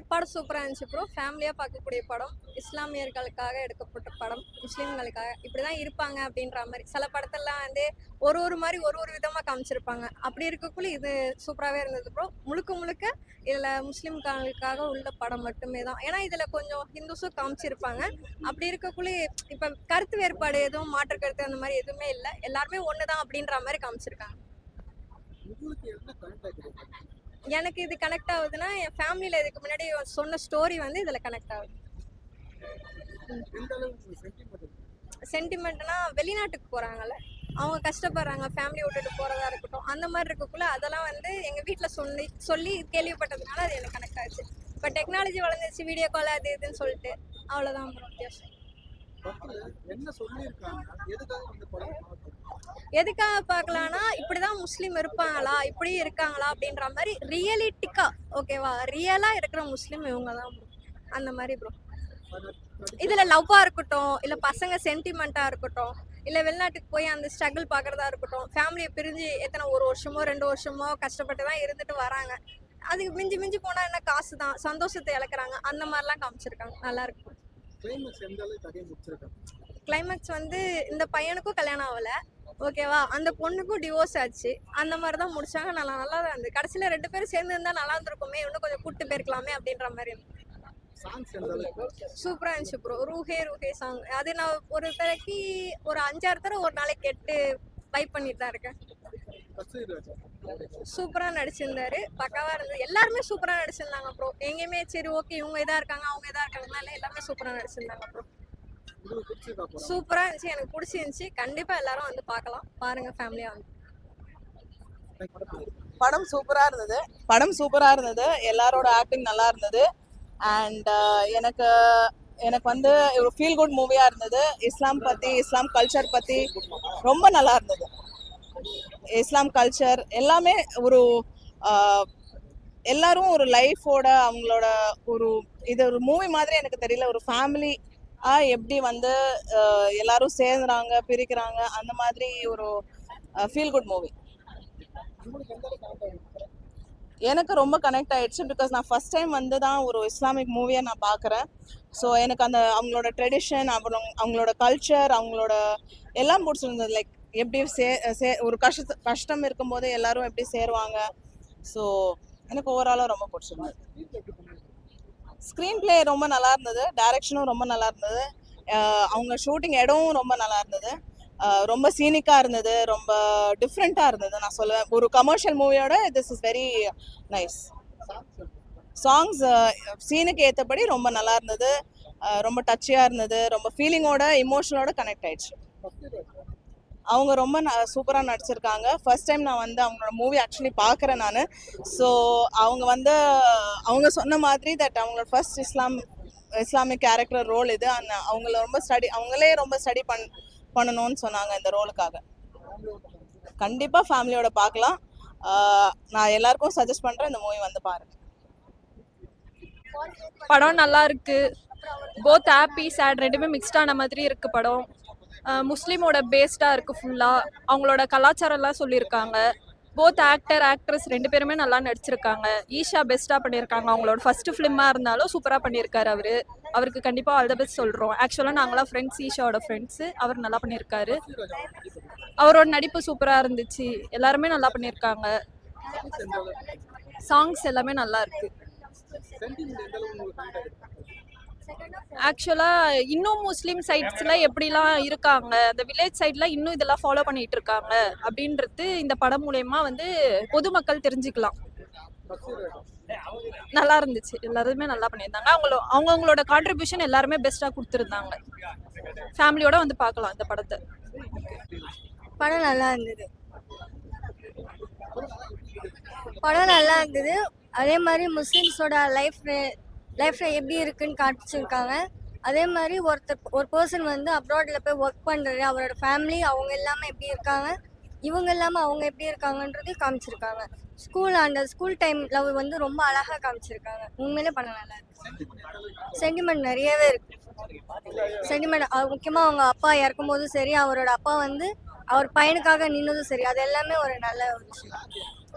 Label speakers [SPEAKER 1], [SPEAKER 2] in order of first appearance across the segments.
[SPEAKER 1] படம் சூப்பராக இருந்துச்சு ப்ரோ. ஃபேமிலியாக பார்க்கக்கூடிய படம். இஸ்லாமியர்களுக்காக எடுக்கப்பட்ட படம். முஸ்லீம்களுக்காக இப்படி தான் இருப்பாங்க அப்படின்ற மாதிரி. சில படத்தெல்லாம் வந்து ஒரு மாதிரி ஒரு விதமாக காமிச்சிருப்பாங்க. அப்படி இருக்கக்குள்ள இது சூப்பராகவே இருந்தது ப்ரோ. முழுக்க முழுக்க இதில் முஸ்லீம்களுக்காக உள்ள படம் மட்டுமே தான். ஏன்னா இதில் கொஞ்சம் ஹிந்துஸும் காமிச்சிருப்பாங்க. அப்படி இருக்கக்குள்ள இப்போ கருத்து வேறுபாடு எதுவும் மாற்று கருத்து அந்த மாதிரி எதுவுமே இல்லை. எல்லாருமே ஒன்று தான் அப்படின்ற மாதிரி காமிச்சிருக்காங்க. எனக்கு இது கனெக்ட் ஆகுதுன்னா என் ஃபேமிலியில் இதுக்கு முன்னாடி சொன்ன ஸ்டோரி வந்து இதில் கனெக்ட் ஆகுது. சென்டிமெண்ட்னா வெளிநாட்டுக்கு போகிறாங்கல்ல, அவங்க கஷ்டப்படுறாங்க, ஃபேமிலி விட்டுட்டு போகிறதா இருக்கட்டும், அந்த மாதிரி இருக்கக்குள்ள அதெல்லாம் வந்து எங்கள் வீட்டில் சொல்லி கேள்விப்பட்டதுனால அது எனக்கு கனெக்ட் ஆச்சு. இப்போ டெக்னாலஜி வளர்ந்துச்சு, வீடியோ கால் அது இதுன்னு சொல்லிட்டு அவ்வளோதான் வித்தியாசம். எதுக்காக பார்க்கலாம்னா இப்படிதான் முஸ்லீம் இருப்பாங்களா, இப்படி இருக்காங்களா அப்படின்ற மாதிரி ரியலிட்டிக்கா, ஓகேவா, ரியலா இருக்கிற முஸ்லீம் இவங்க தான் ப்ரோ. அந்த மாதிரி ப்ரோ. இதுல லவ்வா இருக்கட்டும், இல்ல பசங்க சென்டிமெண்டா இருக்கட்டும், இல்ல வெளிநாட்டுக்கு போய் அந்த ஸ்ட்ரகிள் பாக்குறதா இருக்கட்டும், ஃபேமிலியை பிரிஞ்சு எத்தனை 1 வருஷமோ 2 வருஷமோ கஷ்டப்பட்டு தான் இருந்துட்டு வராங்க. அதுக்கு மிஞ்சி மிஞ்சி போனா என்ன, காசு தான், சந்தோஷத்தை இழக்கிறாங்க. அந்த மாதிரிலாம் காமிச்சிருக்காங்க. நல்லா இருக்கு. கிளைமேக்ஸ் வந்து இந்த பையனுக்கும் கல்யாணம் ஆகல, ஓகேவா, அந்த பொண்ணுக்கும் டிவோர்ஸ் ஆச்சு. அந்த மாதிரி தான் முடிச்சாங்க. நல்லா தான் இருந்தது. கடைசியில் 2 பேரும் சேர்ந்து இருந்தா நல்லா இருந்திருக்குமே, இன்னும் கொஞ்சம் கூப்பிட்டு போயிருக்கலாமே அப்படின்ற மாதிரி இருந்தது. சூப்பரா இருந்துச்சு ப்ரோ. ரூஹே ரூஹே சாங் அது நான் ஒரு தடவைக்கு ஒரு 5-6 தடவை ஒரு நாளைக்கு கேட்டு வைப் பண்ணிட்டு தான் இருக்கேன். சூப்பரா நடிச்சிருந்தாரு, பக்காவா இருந்தது. எல்லாருமே சூப்பரா நடிச்சிருந்தாங்க ப்ரோ. எங்கேயுமே சரி ஓகே இவங்க இதா இருக்காங்க அவங்க இதா இருக்காங்கனால எல்லாமே சூப்பரா நடிச்சிருந்தாங்க ப்ரோ. சூப்பரா இருந்துச்சு, எனக்கு பிடிச்சிருந்துச்சு. கண்டிப்பா எல்லாரும் வந்து பார்க்கலாம். பாருங்க ஃபேமிலியா வந்து.
[SPEAKER 2] படம் சூப்பரா இருந்தது. எல்லாரோட ஆக்டிங் நல்லா இருந்தது. அண்ட் எனக்கு வந்து ஒரு ஃபீல் குட் மூவியா இருந்தது. இஸ்லாம் கல்ச்சர் பத்தி ரொம்ப நல்லா இருந்தது. இஸ்லாம் கல்ச்சர் எல்லாமே ஒரு எல்லாரும் ஒரு லைஃபோட அவங்களோட இது ஒரு மூவி மாதிரி எனக்கு தெரியல. ஒரு ஃபேமிலி எப்படி வந்து எல்லாரும் சேர்ந்துறாங்க, பிரிக்கிறாங்க, அந்த மாதிரி ஒரு ஃபீல் குட் மூவி. எனக்கு ரொம்ப கனெக்ட் ஆயிடுச்சு. பிகாஸ் நான் ஃபர்ஸ்ட் டைம் வந்து தான் ஒரு இஸ்லாமிக் மூவியை நான் பார்க்குறேன். ஸோ எனக்கு அந்த அவங்களோட ட்ரெடிஷன், அப்புறம் அவங்களோட கல்ச்சர், அவங்களோட எல்லாம் பிடிச்சிருந்தது. லைக் எப்படி ஒரு கஷ்டம் இருக்கும்போது எல்லாரும் எப்படி சேருவாங்க. ஸோ எனக்கு ஓவராலாக ரொம்ப பிடிச்சிருந்தது. ஸ்க்ரீன் பிளே ரொம்ப நல்லா இருந்தது, டைரக்ஷனும் ரொம்ப நல்லா இருந்தது, அவங்க ஷூட்டிங் இடமும் ரொம்ப நல்லா இருந்தது, ரொம்ப சீனிக்காக இருந்தது, ரொம்ப டிஃப்ரெண்ட்டாக இருந்தது. நான் சொல்லுவேன் ஒரு கமர்ஷியல் மூவியோட this is very nice. Songs சீனுக்கு ஏற்றபடி ரொம்ப நல்லா இருந்தது, ரொம்ப டச்சியாக இருந்தது, ரொம்ப ஃபீலிங்கோட இமோஷனோட கனெக்ட் ஆயிடுச்சு. அவங்க ரொம்ப சூப்பராக நடிச்சிருக்காங்க. ஃபர்ஸ்ட் டைம் நான் வந்து அவங்களோட மூவி ஆக்சுவலி பார்க்குறேன் நான். ஸோ அவங்க சொன்ன மாதிரி தட் அவங்களோட ஃபர்ஸ்ட் இஸ்லாமிக் கேரக்டர் ரோல் இது. அவங்களே ரொம்ப ஸ்டடி பண்ணணும்னு சொன்னாங்க இந்த ரோலுக்காக. கண்டிப்பாக ஃபேமிலியோட பார்க்கலாம். நான் எல்லாருக்கும் சஜஸ்ட் பண்ணுறேன், இந்த மூவி வந்து பாருங்க.
[SPEAKER 3] படம் நல்லா இருக்கு. போத் ஹாப்பி சேட் ரெண்டுமே மிக்ஸ்டான மாதிரி இருக்கு படம். முஸ்லீமோட பேஸ்டாக இருக்குது ஃபுல்லாக. அவங்களோட கலாச்சாரம்லாம் சொல்லியிருக்காங்க. போத் ஆக்ட்ரஸ் 2 பேருமே நல்லா நடிச்சிருக்காங்க. ஈஷா பெஸ்ட்டாக பண்ணியிருக்காங்க. அவங்களோட ஃபஸ்ட்டு ஃபிலிமாக இருந்தாலும் சூப்பராக பண்ணியிருக்காரு அவருக்கு கண்டிப்பாக ஆல் த பெஸ்ட் சொல்கிறோம். ஆக்சுவலாக நாங்களாம் ஃப்ரெண்ட்ஸ், ஈஷாவோட ஃப்ரெண்ட்ஸு. அவர் நல்லா பண்ணியிருக்காரு. அவரோட நடிப்பு சூப்பராக இருந்துச்சு. எல்லாருமே நல்லா பண்ணியிருக்காங்க. சாங்ஸ் எல்லாமே நல்லா இருக்கு. ஆக்சுவலாக இன்னும் முஸ்லீம் சைட்ஸில் எப்படிலாம் இருக்காங்க, அந்த வில்லேஜ் சைடில் இன்னும் இதெல்லாம் ஃபாலோ பண்ணிட்டு இருக்காங்க அப்படின்றது இந்த படம் மூலயமா வந்து பொதுமக்கள் தெரிஞ்சுக்கலாம். நல்லா இருந்துச்சு. எல்லாருமே நல்லா பண்ணியிருந்தாங்க. அவங்களோட கான்ட்ரிபியூஷன் எல்லாருமே பெஸ்ட்டாக கொடுத்துருந்தாங்க. ஃபேமிலியோட வந்து பார்க்கலாம் இந்த படத்தை.
[SPEAKER 1] படம் நல்லா இருந்தது. அதே மாதிரி முஸ்லிம்ஸோட லைஃப்ல எப்படி இருக்குன்னு காமிச்சிருக்காங்க. அதே மாதிரி ஒரு பர்சன் வந்து அப்ராட்ல போய் ஒர்க் பண்ணுறது, அவரோட ஃபேமிலி அவங்க எல்லாமே எப்படி இருக்காங்க, இவங்க எல்லாமே அவங்க எப்படி இருக்காங்கன்றது காமிச்சிருக்காங்க. ஸ்கூல் டைம் லவ் வந்து ரொம்ப அழகாக காமிச்சிருக்காங்க. உண்மையிலே படம் நல்லா இருக்கு. சென்டிமெண்ட் நிறையவே இருக்கு. சென்டிமெண்ட் முக்கியமாக அவங்க அப்பா இறக்கும் போதும் சரி, அவரோட அப்பா வந்து அவர் பையனுக்காக நின்னதும் சரி, அது எல்லாமே ஒரு நல்ல ஒரு விஷயம்.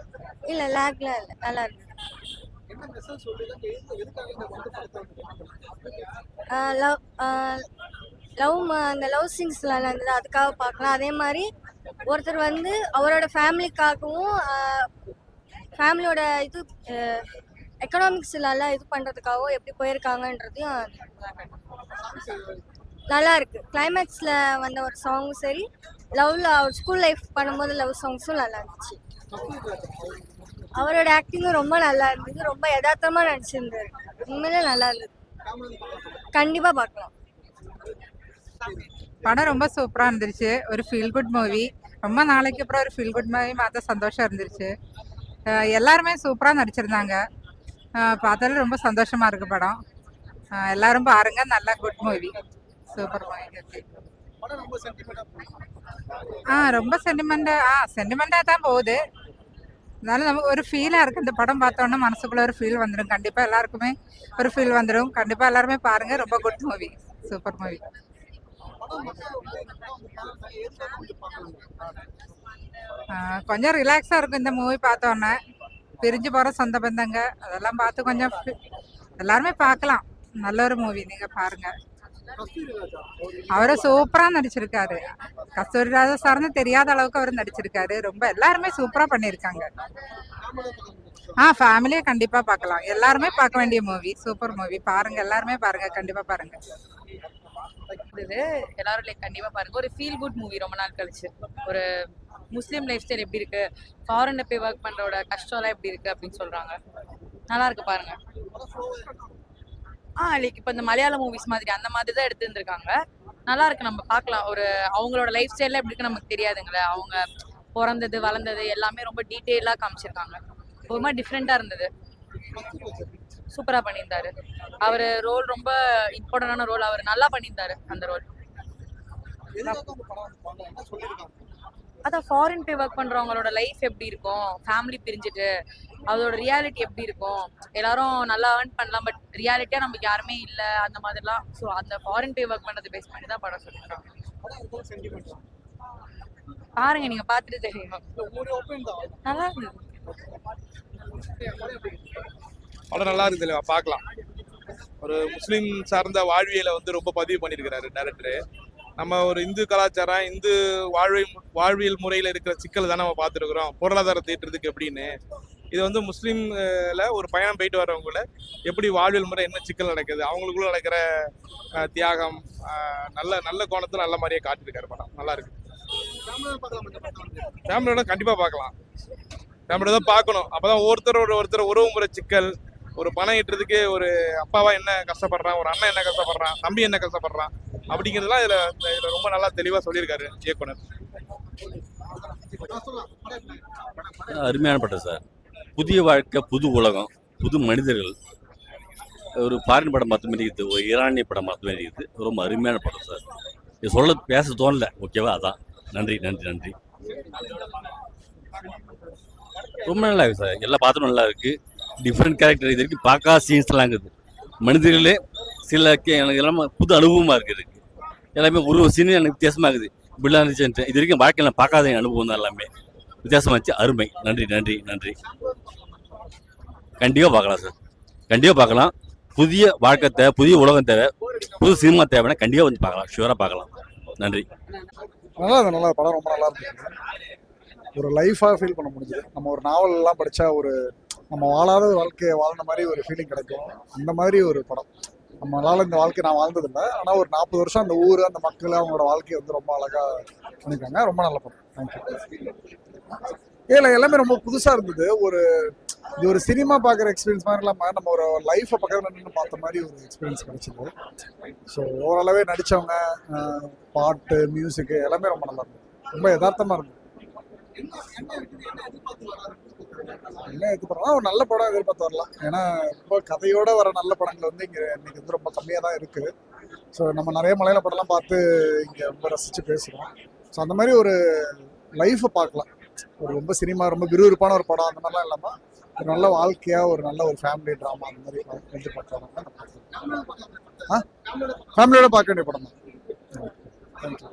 [SPEAKER 1] இல்லை லேக்லாம் இல்லை, நல்லா இருக்கு. லவ் லவ் அந்த லவ் சீன்ஸ்லாம் இருந்தது அதுக்காக பார்க்கலாம். அதே மாதிரி ஒருத்தர் வந்து அவரோட ஃபேமிலிக்காகவும் ஃபேமிலியோட இது எக்கனாமிக்ஸ்லாம் இது பண்ணுறதுக்காகவும் எப்படி போயிருக்காங்கன்றதையும் நல்லா இருக்கு. கிளைமேக்ஸில் வந்த ஒரு சாங்கும் சரி, லவ்ல அவர் ஸ்கூல் லைஃப் பண்ணும்போது லவ் சாங்ஸும் நல்லா இருந்துச்சு. அவரோட ஆக்டிங்கும் ரொம்ப நல்லா இருந்தது. ரொம்ப யதார்த்தமாக நடிச்சிருந்தாரு. உண்மையிலே நல்லா இருந்தது. கண்டிப்பாக பார்க்கலாம்.
[SPEAKER 4] படம் ரொம்ப சூப்பராக இருந்துருச்சு. ஒரு ஃபீல் குட் மூவி. ரொம்ப நாளைக்கு அப்புறம் ஒரு ஃபீல் குட் மூவி பார்த்த சந்தோஷம் இருந்துருச்சு. எல்லாருமே சூப்பராக நடிச்சிருந்தாங்க. பார்த்தாலும் ரொம்ப சந்தோஷமா இருக்கு படம். எல்லாரும் பாருங்க. நல்ல குட் மூவி, சூப்பர் மூவி. ரொம்ப சென்டிமெண்டா தான் போகுது. அதனால நமக்கு ஒரு ஃபீலாக இருக்குது. இந்த படம் பார்த்தோன்னா மனசுக்குள்ள ஒரு ஃபீல் வந்துடும். கண்டிப்பாக எல்லாருக்குமே ஒரு ஃபீல் வந்துடும். கண்டிப்பாக எல்லாருமே பாருங்க. ரொம்ப குட் மூவி, சூப்பர் மூவி. கொஞ்சம் ரிலாக்ஸாக இருக்கும் இந்த மூவி பார்த்தோன்னே. பிரிஞ்சு போகிற சொந்த பந்தங்க அதெல்லாம் பார்த்து கொஞ்சம் எல்லாருமே பார்க்கலாம். நல்ல ஒரு மூவி, நீங்கள் பாருங்க. அவரை சூப்பராக நடிச்சிருக்காரு. கஸ்தூரிராஜா சார்னு தெரியாத அளவுக்கு அவர் நடிச்சிருக்காரு. ரொம்ப எல்லாருமே சூப்பராக பண்ணியிருக்காங்க. ஃபேமிலியை கண்டிப்பாக பார்க்கலாம். எல்லாருமே பார்க்க வேண்டிய மூவி, சூப்பர் மூவி. பாருங்க, எல்லாருமே பாருங்க, கண்டிப்பாக பாருங்க.
[SPEAKER 5] எல்லாரும் கண்டிப்பா பாருங்க. ஒரு ஃபீல் குட் மூவி. ரொம்ப நாள் கழிச்சு ஒரு முஸ்லீம் லைஃப் ஸ்டைல் எப்படி இருக்கு, ஃபாரின்ல போய் ஒர்க் பண்றோட கஷ்டம்லாம் எப்படி இருக்கு அப்படின்னு சொல்றாங்க. நல்லா இருக்கு, பாருங்க. லைக் இப்போ இந்த மலையாள மூவிஸ் மாதிரி அந்த மாதிரி தான் எடுத்து இருந்திருக்காங்க. நல்லா இருக்கு, நம்ம பார்க்கலாம். ஒரு அவங்களோட லைஃப் ஸ்டைல்ல எப்படி இருக்கு நமக்கு தெரியாதுங்களே. அவங்க பிறந்தது வளர்ந்தது எல்லாமே ரொம்ப டீட்டெயிலா காமிச்சிருக்காங்க. ஒரு மாதிரி டிஃப்ரெண்டா இருந்தது. சூப்பரா பண்ணியிருந்தாரு. அவர் ரோல் ரொம்ப இம்பார்ட்டன்டான ரோல். அவர் நல்லா பண்ணியிருந்தாரு அந்த ரோல். அதான் ஃபாரின் போய் ஒர்க் பண்றவங்களோட லைஃப் எப்படி இருக்கும், ஃபேமிலி பிரிஞ்சுட்டு அதோட ரியாலிட்டி எப்படி இருக்கும். எல்லாரும் நல்லா ஏர்ன் பண்ணலாம், பட் ரியாலிட்டியா நமக்கு யாருமே இல்லை அந்த மாதிரிலாம். ஸோ அந்த ஃபாரின் போய் ஒர்க் பண்ணதை பேஸ் பண்ணி தான் படம் சொல்லியிருக்காங்க. பாருங்க, நீங்க பார்த்துட்டு தெரியும். நல்லா இருந்தது.
[SPEAKER 6] படம் நல்லா இருக்குது, பார்க்கலாம். ஒரு முஸ்லீம் சார்ந்த வாழ்வியலை வந்து ரொம்ப பதிவு பண்ணியிருக்கிறாரு டைரக்டரு. நம்ம ஒரு இந்து கலாச்சாரம், இந்து வாழ்வியல் முறையில் இருக்கிற சிக்கல் தானே நம்ம பார்த்துருக்குறோம். பொருளாதாரத்தை ஈட்டுறதுக்கு எப்படின்னு. இது வந்து முஸ்லீம்ல ஒரு பயணம் போயிட்டு வரவங்கள எப்படி வாழ்வியல் முறை என்ன சிக்கல் நடக்குது, அவங்களுக்குள்ள நடக்கிற தியாகம் நல்ல நல்ல கோணத்தில் நல்ல மாதிரியே காட்டியிருக்காரு படம். நல்லா இருக்கு. ஃபேமிலியோட கண்டிப்பாக பார்க்கலாம். ஃபேமிலியோட தான் பார்க்கணும். அப்போதான் ஒருத்தர் உறவு முறை சிக்கல், ஒரு பணம் ஈட்டுறதுக்கு ஒரு அப்பாவா என்ன கஷ்டப்படுறான், ஒரு அண்ணன் என்ன கஷ்டப்படுறான், தம்பி என்ன கஷ்டப்படுறான் அப்படிங்கிறதுலாம் இதில் ரொம்ப நல்லா தெளிவாக சொல்லியிருக்காரு இயக்குனர்.
[SPEAKER 7] அருமையான படம் சார். புதிய வாழ்க்கை, புது உலகம், புது மனிதர்கள். ஒரு ஃபாரின் படம் பார்த்த மாதிரி இருக்குது, ஒரு ஈரானிய படம் பார்த்த மாதிரி இருக்குது. ரொம்ப அருமையான படம் சார். இது பேச தோணல. ஓகேவா? அதான். நன்றி. ரொம்ப நல்லா இருக்குது சார். எல்லா பாத்திரம் நல்லா இருக்குது. டிஃப்ரெண்ட் கேரக்டர் இது வரைக்கும் பார்க்காத சீன்ஸ்லாம் இருக்குது. மனிதர்களே சில எனக்கு எல்லாமே புது அனுபவமாக இருக்குது. எல்லாமே ஒரு சீன் எனக்கு வித்தியாசமாக இருக்குது. இப்படிலாம் இருந்துச்சு. இது வரைக்கும் வாழ்க்கையில் நான் பார்க்காத அனுபவம் தான். எல்லாமே வித்தியாசமாச்சு. அருமை. நன்றி. கண்டிப்பாக பார்க்கலாம் சார். கண்டிப்பாக பார்க்கலாம். புதிய வாழ்க்கை தேவை, புதிய உலகம் தேவை, புது சினிமா தேவைன்னா கண்டிப்பாக வந்து பார்க்கலாம். ஷுவராக பார்க்கலாம். நன்றி.
[SPEAKER 8] நல்லா படம் ரொம்ப நல்லா இருந்துச்சு. ஒரு லைஃபாக ஃபீல் பண்ண முடிஞ்சது. நம்ம ஒரு நாவல் எல்லாம் படித்தா ஒரு நம்ம வாழாத வாழ்க்கையை வாழ்ந்த மாதிரி ஒரு ஃபீலிங் கிடைக்கும். அந்த மாதிரி ஒரு படம். நம்மளால இந்த வாழ்க்கை நான் வாழ்ந்ததில்லை, ஆனால் ஒரு 40 வருஷம் அந்த ஊர், அந்த மக்கள், அவங்களோட வாழ்க்கையை வந்து ரொம்ப அழகாக பண்ணியிருக்காங்க. ரொம்ப நல்ல படம். தேங்க்யூ. எல்லாமே ரொம்ப புதுசாக இருந்தது. இது ஒரு சினிமா பார்க்குற எக்ஸ்பீரியன்ஸ் மாதிரி இல்லாமல் நம்ம ஒரு லைஃப்பை பக்கத்தில் நின்று பார்த்த மாதிரி ஒரு எக்ஸ்பீரியன்ஸ் கிடைச்சிது. ஸோ ஓரளவே நடித்தவங்க, பாட்டு, மியூசிக்கு எல்லாமே ரொம்ப நல்லா இருந்தது. ரொம்ப யதார்த்தமாக இருந்தது. என்ன எதிர்பார்க்கலாம், ஒரு நல்ல படம் எதிர்பார்த்து வரலாம். ஏன்னா ரொம்ப கதையோட வர நல்ல படங்கள் வந்து இங்கே இன்னைக்கு வந்து ரொம்ப கம்மியாக தான் இருக்குது. ஸோ நம்ம நிறைய மலையாள படம்லாம் பார்த்து இங்கே ரொம்ப ரசித்து பேசுகிறோம். ஸோ அந்த மாதிரி ஒரு லைஃப்பை பார்க்கலாம். ஒரு ரொம்ப சினிமா ரொம்ப விறுவிறுப்பான ஒரு படம் அந்த மாதிரிலாம் இல்லாமல் ஒரு நல்ல வாழ்க்கையாக ஒரு நல்ல ஒரு ஃபேமிலி ட்ராமா அந்த மாதிரி எதிர்பார்க்கலாம். ஃபேமிலியோட பார்க்க வேண்டிய படம் தான். தேங்க்யூ.